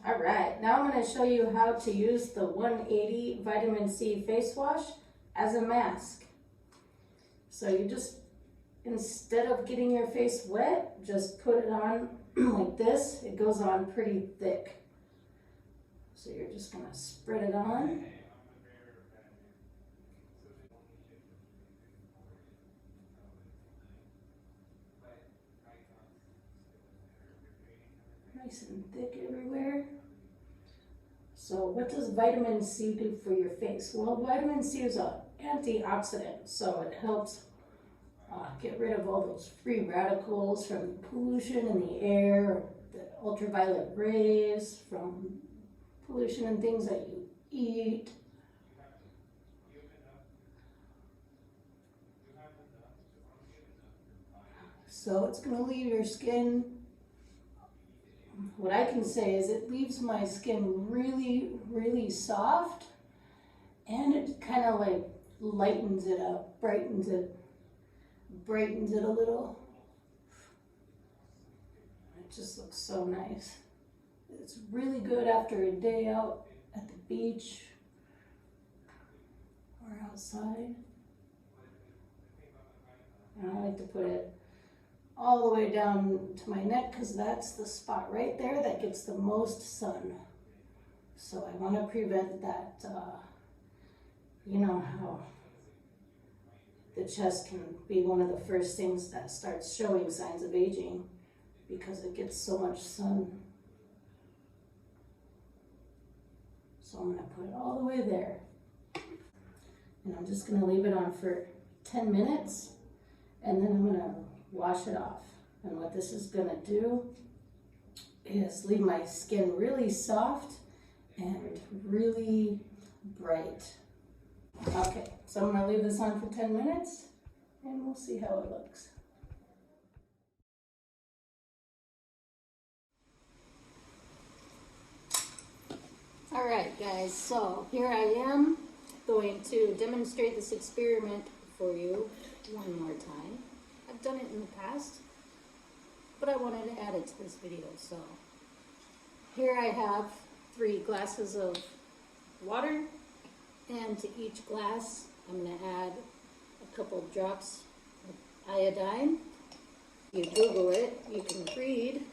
All right, now I'm going to show you how to use the 180 vitamin C face wash as a mask. So you just, instead of getting your face wet, just put it on like this. It goes on pretty thick. So you're just going to spread it on. Nice and thick everywhere. So what does vitamin C do for your face? Well, vitamin C is an antioxidant, so it helps get rid of all those free radicals from pollution in the air, the ultraviolet rays from pollution and things that you eat. So it's going to leave your skin, what I can say is it leaves my skin really, really soft, and it kind of like lightens it up, brightens it a little. It just looks so nice. It's really good after a day out at the beach or outside. And I like to put it all the way down to my neck because that's the spot right there that gets the most sun. So I want to prevent that, you know how the chest can be one of the first things that starts showing signs of aging because it gets so much sun. So I'm going to put it all the way there. And I'm just going to leave it on for 10 minutes and then I'm going to wash it off. And what this is going to do is leave my skin really soft and really bright. Okay, so I'm going to leave this on for 10 minutes and we'll see how it looks. All right, guys, so here I am going to demonstrate this experiment for you one more time. I've done it in the past, but I wanted to add it to this video. So here I have 3 glasses of water, and to each glass I'm going to add a couple drops of iodine. You Google it, you can read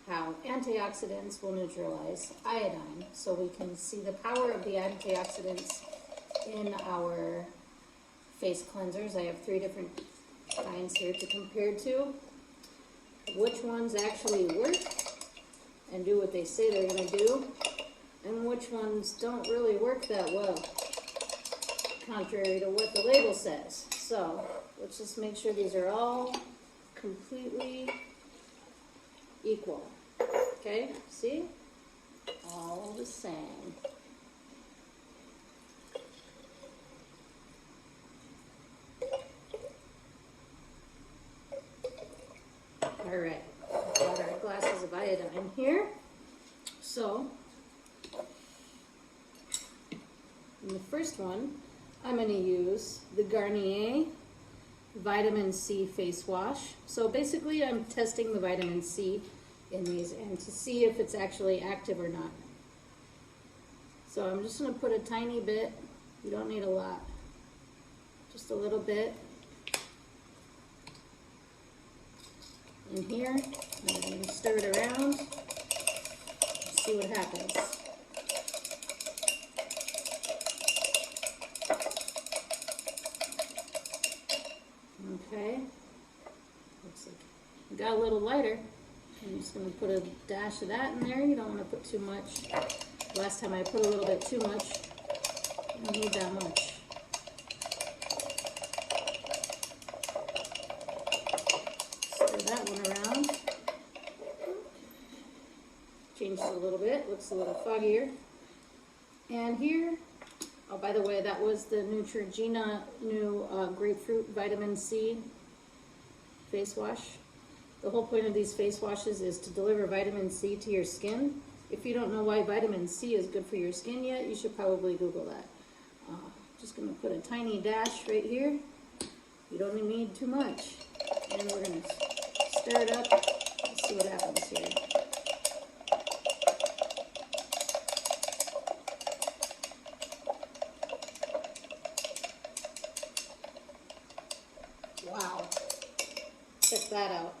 how antioxidants will neutralize iodine, so we can see the power of the antioxidants in our face cleansers. I have 3 different kinds here to compare to. Which ones actually work and do what they say they're going to do, and which ones don't really work that well, contrary to what the label says. So let's just make sure these are all completely equal. Okay, see? All the same. All right, we've got our glasses of iodine here. So, in the first one, I'm going to use the Garnier Vitamin C Face Wash. So basically, I'm testing the vitamin C in these and to see if it's actually active or not. So I'm just going to put a tiny bit. You don't need a lot. Just a little bit in here, and then stir it around and see what happens. Okay, looks like it got a little lighter. I'm just going to put a dash of that in there. You don't want to put too much. Last time I put a little bit too much. You don't need that much. Stir that one around. Changed a little bit. Looks a little foggier. And here, oh, by the way, that was the Neutrogena new grapefruit vitamin C face wash. The whole point of these face washes is to deliver vitamin C to your skin. If you don't know why vitamin C is good for your skin yet, you should probably Google that. Just going to put a tiny dash right here. You don't need too much. And we're going to stir it up and see what happens here. that out.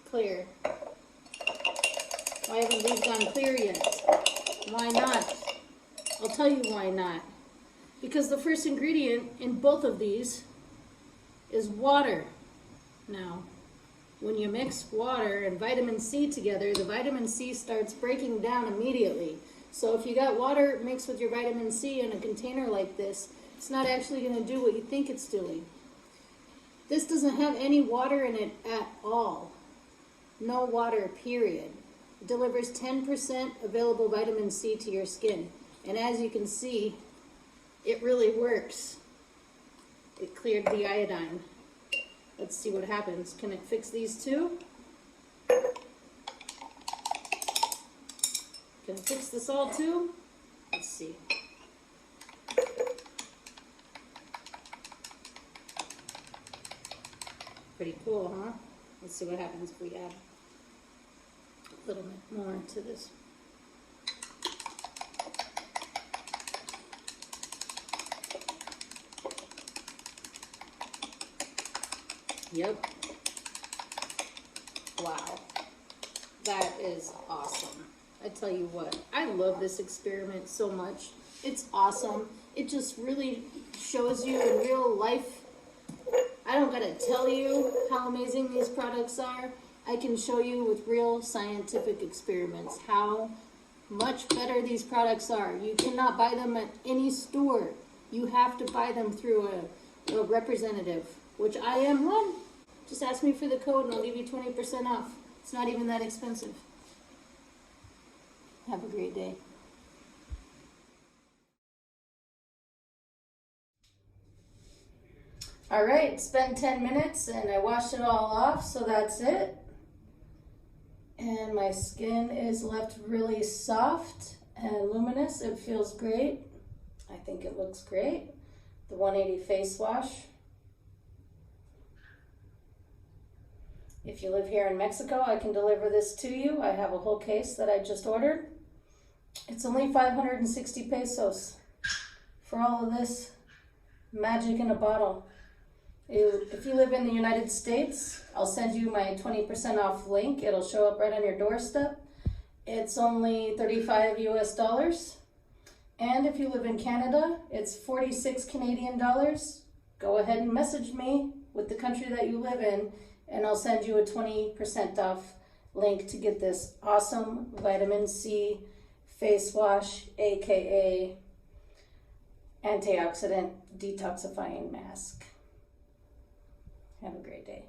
Clear. Why haven't these gone clear yet? Why not? I'll tell you why not. Because the first ingredient in both of these is water. Now, when you mix water and vitamin C together, the vitamin C starts breaking down immediately. So if you got water mixed with your vitamin C in a container like this, it's not actually going to do what you think it's doing. This doesn't have any water in it at all. No water, period. It delivers 10% available vitamin C to your skin. And as you can see, it really works. It cleared the iodine. Let's see what happens. Can it fix these two? Can it fix this all too? Let's see. Pretty cool, huh? Let's see what happens if we add a little bit more to this. Yep. Wow. That is awesome. I tell you what, I love this experiment so much. It's awesome. It just really shows you in real life. I don't gotta tell you how amazing these products are. I can show you with real scientific experiments how much better these products are. You cannot buy them at any store. You have to buy them through a representative, which I am one. Just ask me for the code and I'll give you 20% off. It's not even that expensive. Have a great day. All right, it's been 10 minutes and I washed it all off, so that's it. And my skin is left really soft and luminous. It feels great. I think it looks great. The 180 face wash. If you live here in Mexico, I can deliver this to you. I have a whole case that I just ordered. It's only 560 pesos for all of this magic in a bottle. If you live in the United States, I'll send you my 20% off link. It'll show up right on your doorstep. It's only $35 US. And if you live in Canada, it's 46 Canadian dollars. Go ahead and message me with the country that you live in, and I'll send you a 20% off link to get this awesome vitamin C face wash, aka antioxidant detoxifying mask. Have a great day.